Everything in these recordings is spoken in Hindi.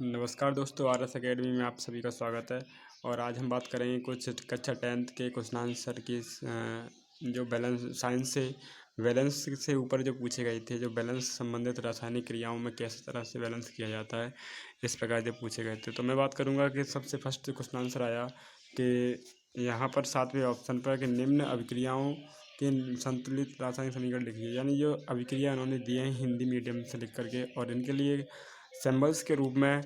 नमस्कार दोस्तों, आर एस अकेडमी में आप सभी का स्वागत है। और आज हम बात करेंगे कुछ कक्षा 10th के क्वेश्चन आंसर की जो बैलेंस साइंस से बैलेंस से ऊपर जो पूछे गए थे, जो बैलेंस संबंधित रासायनिक क्रियाओं में किस तरह से बैलेंस किया जाता है, इस प्रकार जो पूछे गए थे। तो मैं बात करूंगा कि सबसे फर्स्ट क्वेश्चन आंसर आया कि यहाँ पर 7वें ऑप्शन पर कि निम्न अभिक्रियाओं के संतुलित रासायनिक समीकरण लिखिए। यानी जो अभिक्रिया उन्होंने दिए हैं हिंदी मीडियम से लिख करके, और इनके लिए सिंबल्स के रूप में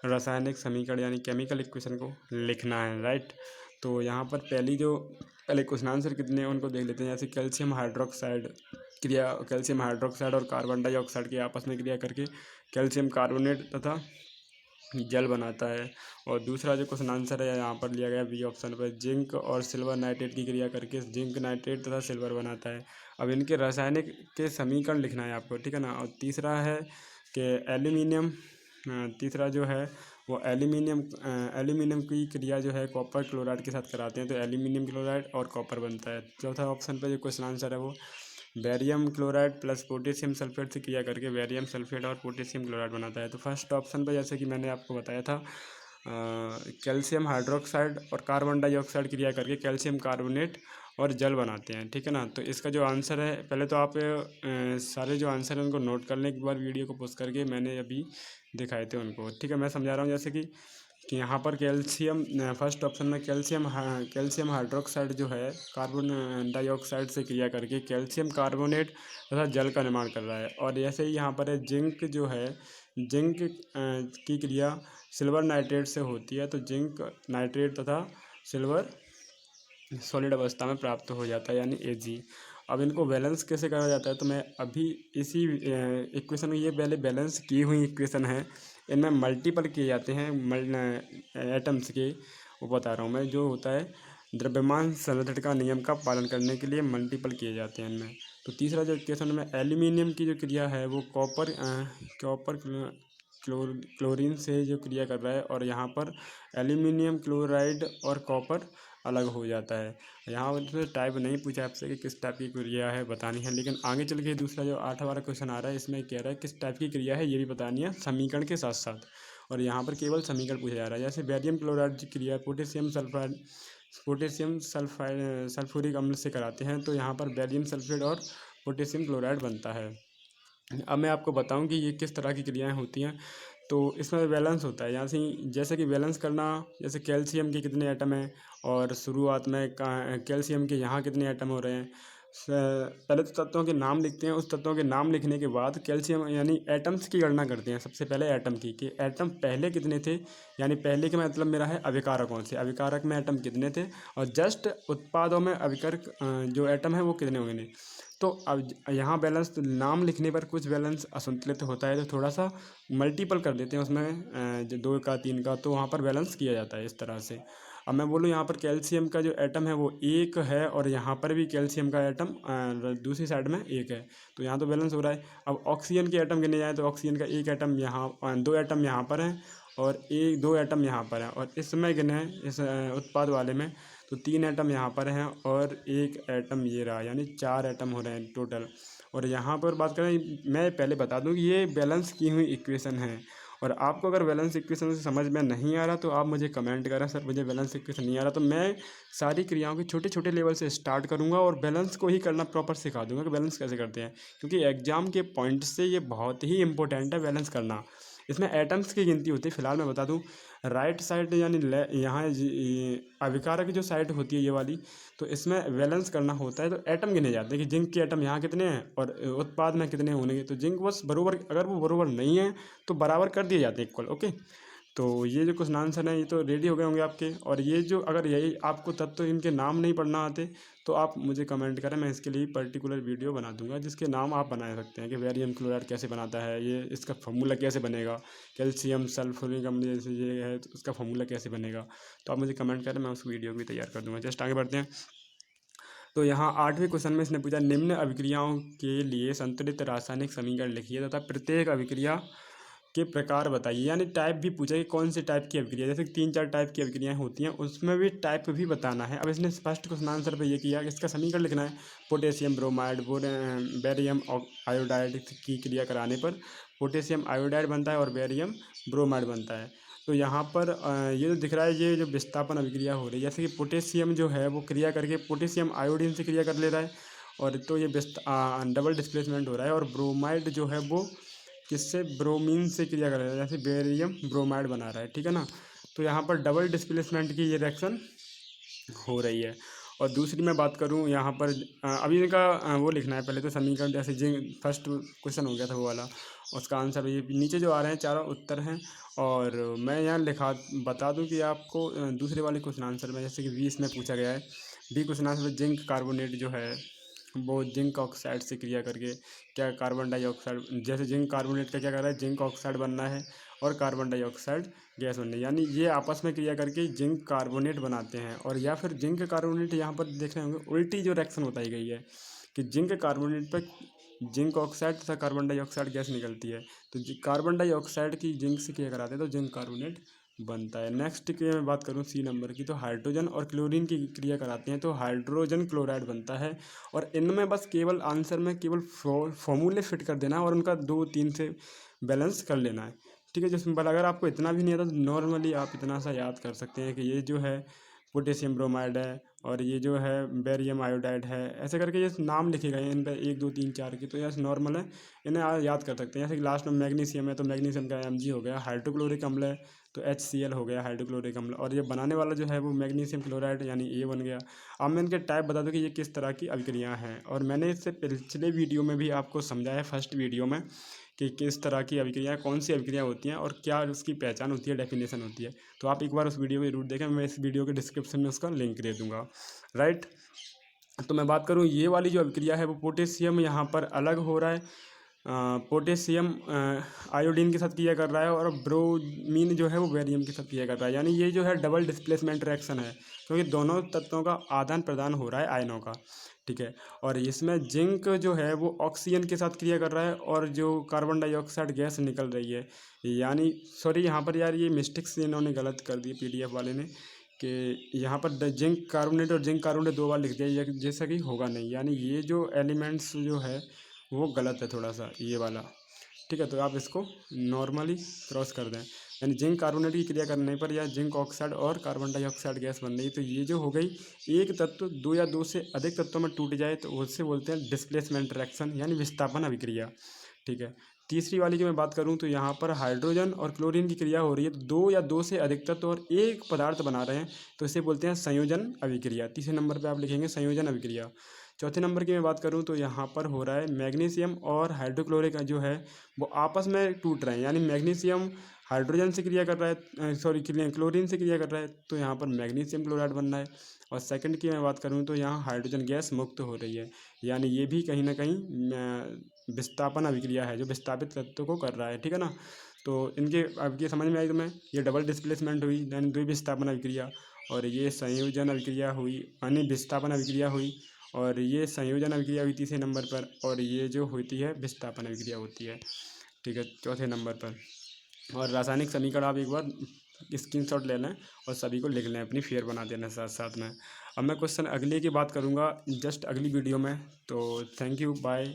रासायनिक समीकरण यानी केमिकल इक्वेशन को लिखना है, राइट। तो यहाँ पर पहले क्वेश्चन आंसर कितने हैं उनको देख लेते हैं। जैसे कैल्शियम हाइड्रोक्साइड और कार्बन डाइऑक्साइड की आपस में क्रिया करके कैल्शियम कार्बोनेट तथा जल बनाता है। और दूसरा जो क्वेश्चन आंसर है यहाँ पर लिया गया बी ऑप्शन पर, जिंक और सिल्वर नाइट्रेट की क्रिया करके जिंक नाइट्रेट तथा सिल्वर बनाता है। अब इनके रासायनिक के समीकरण लिखना है आपको, ठीक है ना। और तीसरा है कि तीसरा जो है वो एल्यूमिनियम की क्रिया जो है कॉपर क्लोराइड के साथ कराते हैं, तो एल्यूमिनियम क्लोराइड और कॉपर बनता है। चौथा ऑप्शन पर जो क्वेश्चन आंसर है वो barium chloride plus potassium sulphate से क्रिया करके बेरियम सल्फेट और पोटेशियम क्लोराइड बनाता है। तो फर्स्ट ऑप्शन पर जैसे कि मैंने आपको बताया था, कैल्शियम हाइड्रोक्साइड और कार्बन डाइऑक्साइड क्रिया करके कैल्शियम कार्बोनेट और जल बनाते हैं, ठीक है ना। तो इसका जो आंसर है, पहले तो आप सारे जो आंसर हैं उनको नोट कर लें एक बार, वीडियो को पॉज करके मैंने अभी दिखाए थे उनको, ठीक है। मैं समझा रहा हूँ जैसे कि यहाँ पर फर्स्ट ऑप्शन में कैल्शियम हाइड्रोक्साइड जो है कार्बन डाइऑक्साइड से क्रिया करके कैल्शियम कार्बोनेट तथा जल का निर्माण कर रहा है। और ऐसे ही यहाँ पर है जिंक की क्रिया सिल्वर नाइट्रेट से होती है, तो जिंक नाइट्रेट तथा सिल्वर सॉलिड अवस्था में प्राप्त हो जाता है, यानी Ag। अब इनको बैलेंस कैसे करा जाता है, तो मैं अभी इसी इक्वेशन, ये पहले बैलेंस की हुई इक्वेशन है, इनमें मल्टीपल किए जाते हैं एटम्स के, वो बता रहा हूँ मैं। जो होता है द्रव्यमान संरक्षण का नियम का पालन करने के लिए मल्टीपल किए जाते हैं इनमें। तो तीसरा जो इक्वेशन में एल्यूमिनियम की जो क्रिया है वो कॉपर क्लोरीन से जो क्रिया कर रहा है, और यहाँ पर एल्यूमिनियम क्लोराइड और कॉपर अलग हो जाता है। यहाँ पर टाइप नहीं पूछा आपसे कि किस टाइप की क्रिया है बतानी है, लेकिन आगे चल के दूसरा जो 8वां वाला क्वेश्चन आ रहा है, इसमें कह रहा है किस टाइप की क्रिया है ये भी बतानी है समीकरण के साथ साथ। और यहाँ पर केवल समीकरण पूछा जा रहा है। जैसे बेरियम क्लोराइड की क्रिया पोटेशियम सल्फ्यूरिक अम्ल से कराते हैं, तो यहाँ पर बेरियम सल्फेट और पोटेशियम क्लोराइड बनता है। अब मैं आपको बताऊं कि ये किस तरह की क्रियाएं होती हैं। तो इसमें बैलेंस होता है, जैसे कि बैलेंस करना, जैसे कैल्शियम के कितने एटम हैं और शुरुआत में कैल्शियम के यहाँ कितने एटम हो रहे हैं। पहले तो तत्वों के नाम लिखते हैं, उस तत्वों के नाम लिखने के बाद कैल्शियम यानी एटम्स की गणना करते हैं। सबसे पहले एटम की कि एटम पहले कितने थे, यानी पहले का मतलब मेरा है अभिकारकों से, अभिकारक में एटम कितने थे, और जस्ट उत्पादों में अभिकारक जो एटम है वो कितने होंगे। तो अब यहाँ बैलेंस नाम लिखने पर कुछ बैलेंस असंतुलित होता है, तो थोड़ा सा मल्टीपल कर देते हैं उसमें, जो 2 का 3 का, तो वहाँ पर बैलेंस किया जाता है इस तरह से। अब मैं बोलूँ यहाँ पर कैल्शियम का जो एटम है वो 1 है, और यहाँ पर भी कैल्शियम का एटम दूसरी साइड में 1 है, तो यहाँ तो बैलेंस हो रहा है। अब ऑक्सीजन के एटम गिने जाए तो ऑक्सीजन का 1 एटम यहाँ, 2 एटम यहाँ पर हैं और 2 एटम यहाँ पर हैं। और इसमें गिने हैं इस उत्पाद वाले में, तो 3 एटम यहाँ पर हैं और 1 एटम ये रहा, यानी 4 एटम हो रहे हैं टोटल। और यहाँ पर बात करें, मैं पहले बता दूं कि ये बैलेंस की हुई इक्वेशन है। और आपको अगर बैलेंस इक्वेशन से समझ में नहीं आ रहा तो आप मुझे कमेंट करें, सर मुझे बैलेंस इक्वेशन नहीं आ रहा, तो मैं सारी क्रियाओं के छोटे छोटे लेवल से स्टार्ट करूँगा और बैलेंस को ही करना प्रॉपर सिखा दूँगा कि बैलेंस कैसे करते हैं। क्योंकि एग्जाम के पॉइंट से ये बहुत ही इंपॉर्टेंट है बैलेंस करना। इसमें एटम्स की गिनती होती है, फिलहाल मैं बता दूं राइट साइड यानी यहाँ अभिकारक जो साइड होती है ये वाली, तो इसमें बैलेंस करना होता है तो एटम गिने जाते हैं कि जिंक के एटम यहाँ कितने हैं और उत्पाद में कितने होंगे। तो जिंक बस बराबर, अगर वो बराबर नहीं है तो बराबर कर दिए जाते हैं इक्वल, ओके। तो ये जो क्वेश्चन आंसर हैं ये तो रेडी हो गए होंगे आपके। और ये जो अगर यही आपको तत्व इनके नाम नहीं पढ़ना आते तो आप मुझे कमेंट करें, मैं इसके लिए पर्टिकुलर वीडियो बना दूंगा जिसके नाम आप बना सकते हैं कि बेरियम क्लोराइड कैसे बनाता है, ये इसका फार्मूला कैसे बनेगा, कैल्शियम सल्फ्यूरिक अम्ल जैसे ये है तो उसका फार्मूला कैसे बनेगा। तो आप मुझे कमेंट करें, मैं उस वीडियो भी तैयार कर दूँगा। जस्ट आगे बढ़ते हैं। तो यहाँ 8वें क्वेश्चन में इसने पूछा निम्न अभिक्रियाओं के लिए संतुलित रासायनिक समीकरण लिखिए तथा प्रत्येक अभिक्रिया के प्रकार बताइए। यानी टाइप भी पूछा कि कौन से टाइप की अभिक्रिया, जैसे 3-4 टाइप की अभिक्रियाएं होती हैं उसमें भी टाइप भी बताना है। अब इसने फर्स्ट क्वेश्चन आंसर पे ये किया कि इसका समीकरण लिखना है। पोटेशियम ब्रोमाइड बेरियम आयोडाइड की क्रिया कराने पर पोटेशियम आयोडाइड बनता है और बेरियम ब्रोमाइड बनता है। तो यहाँ पर ये जो दिख रहा है, ये जो विस्थापन अभिक्रिया हो रही है, जैसे कि पोटेशियम जो है वो क्रिया करके पोटेशियम आयोडीन से क्रिया कर ले रहा है, और तो ये डबल डिस्प्लेसमेंट हो रहा है। और ब्रोमाइड जो है वो किससे, ब्रोमीन से क्रिया कर रहा है, जैसे बेरियम ब्रोमाइड बना रहा है, ठीक है ना। तो यहाँ पर डबल डिस्प्लेसमेंट की ये रिएक्शन हो रही है। और दूसरी मैं बात करूँ यहाँ पर अभी इनका वो लिखना है पहले तो समीकरण, जैसे जिंक फर्स्ट क्वेश्चन हो गया था वो वाला, उसका आंसर ये नीचे जो आ रहे हैं चारों उत्तर हैं। और मैं यहाँ लिखा बता दूं कि आपको दूसरे वाले क्वेश्चन आंसर में, जैसे कि 20 में पूछा गया है, बी क्वेश्चन आंसर में जिंक कार्बोनेट जो है वो जिंक ऑक्साइड से क्रिया करके क्या कार्बन डाइऑक्साइड, जैसे जिंक कार्बोनेट का क्या कर रहा है, जिंक ऑक्साइड बनना है और कार्बन डाइऑक्साइड गैस बनना है, यानी ये आपस में क्रिया करके जिंक कार्बोनेट बनाते हैं। और या फिर जिंक कार्बोनेट, यहाँ पर देख रहे होंगे उल्टी जो रिएक्शन बताई गई है कि जिंक कार्बोनेट पर जिंक ऑक्साइड तथा कार्बन डाइऑक्साइड गैस निकलती है, तो कार्बन डाइऑक्साइड की जिंक से क्रिया कराते हैं तो जिंक कार्बोनेट बनता है। नेक्स्ट की मैं बात करूं सी नंबर की, तो हाइड्रोजन और क्लोरीन की क्रिया कराते हैं तो हाइड्रोजन क्लोराइड बनता है। और इनमें बस केवल आंसर में केवल फॉर्मूले फिट कर देना है और उनका 2-3 से बैलेंस कर लेना है, ठीक है। जिसमें अगर आपको इतना भी नहीं आता तो नॉर्मली आप इतना सा याद कर सकते हैं कि ये जो है पोटेशियम ब्रोमाइड है और ये जो है बेरियम आयोडाइड है, ऐसे करके ये नाम लिखे गए हैं इन पर 1 2 3 4 की, तो ये नॉर्मल है, इन्हें याद कर सकते हैं। जैसे कि लास्ट में मैग्नीशियम है तो मैग्नीशियम का Mg हो गया, हाइड्रोक्लोरिक अम्ल है तो HCl हो गया हाइड्रोक्लोरिक अम्ल, और ये बनाने वाला जो है वो मैग्नीशियम क्लोराइड यानी A बन गया। अब मैं इनके टाइप बता दूं कि ये किस तरह की अभिक्रियाएँ हैं, और मैंने इससे पिछले वीडियो में भी आपको समझाया, फर्स्ट वीडियो में, कि किस तरह की अभिक्रियाएँ, कौन सी अभिक्रिया होती हैं और क्या उसकी पहचान होती है, डेफिनेशन होती है। तो आप एक बार उस वीडियो को जरूर देखें, मैं इस वीडियो के डिस्क्रिप्शन में उसका लिंक दे दूँगा, राइट। तो मैं बात करूँ ये वाली जो अभिक्रिया है वो पोटेशियम यहाँ पर अलग हो रहा है, पोटेशियम आयोडीन के साथ क्रिया कर रहा है, और ब्रोमीन जो है वो बेरियम के साथ क्रिया कर रहा है, यानी ये जो है डबल डिस्प्लेसमेंट रिएक्शन है, क्योंकि दोनों तत्वों का आदान प्रदान हो रहा है आयनों का, ठीक है। और इसमें जिंक जो है वो ऑक्सीजन के साथ क्रिया कर रहा है और जो कार्बन डाइऑक्साइड गैस निकल रही है, यानी सॉरी यहाँ पर यार ये मिस्टेक से इन्होंने गलत कर दी PDF वाले ने, कि यहाँ पर जिंक कार्बोनेट और जिंक कार्बोनेट 2 बार लिख दिया, जैसा कि होगा नहीं, यानी ये जो एलिमेंट्स जो है वो गलत है थोड़ा सा ये वाला, ठीक है। तो आप इसको नॉर्मली क्रॉस कर दें, यानी जिंक कार्बोनेट की क्रिया करने पर या जिंक ऑक्साइड और कार्बन डाइऑक्साइड गैस बन रही, तो ये जो हो गई एक तत्व 2 या 2 से अधिक तत्वों में टूट जाए तो उससे बोलते हैं डिस्प्लेसमेंट रिएक्शन, यानी विस्थापन अभिक्रिया, ठीक है। तीसरी वाली की मैं बात करूं तो यहाँ पर हाइड्रोजन और क्लोरीन की क्रिया हो रही है, 2 या 2 से अधिक तत्व और एक पदार्थ बना रहे हैं, तो इसे बोलते हैं संयोजन अभिक्रिया। तीसरे नंबर पे आप लिखेंगे संयोजन अभिक्रिया। चौथे नंबर की मैं बात करूं तो यहाँ पर हो रहा है मैग्नीशियम और हाइड्रोक्लोरिक जो है वो आपस में टूट रहे हैं, यानी मैग्नीशियम हाइड्रोजन से क्रिया कर रहा है, सॉरी क्लोरीन से क्रिया कर रहा है, तो यहाँ पर मैग्नीशियम क्लोराइड बन रहा है। और सेकंड की मैं बात करूँ तो यहाँ हाइड्रोजन गैस मुक्त हो रही है, यानी ये भी कहीं ना कहीं विस्थापन अभिक्रिया है जो विस्थापित तत्व को कर रहा है, ठीक है ना। तो इनके अब ये समझ में आई तुम्हें, ये डबल डिस्प्लेसमेंट हुई यानी द्विविस्थापन अभिक्रिया, और ये संयोजन अभिक्रिया हुई यानी विस्थापन अभिक्रिया हुई, और ये संयोजन अभिक्रिया हुई तीसरे नंबर पर, और ये जो होती है विस्थापन अभिक्रिया होती है, ठीक है, चौथे नंबर पर। और रासायनिक समीकरण आप एक बार स्क्रीनशॉट ले लें और सभी को लिख लें, अपनी फेयर बना देना साथ साथ में। अब मैं क्वेश्चन अगले की बात करूँगा जस्ट अगली वीडियो में, तो थैंक यू, बाय।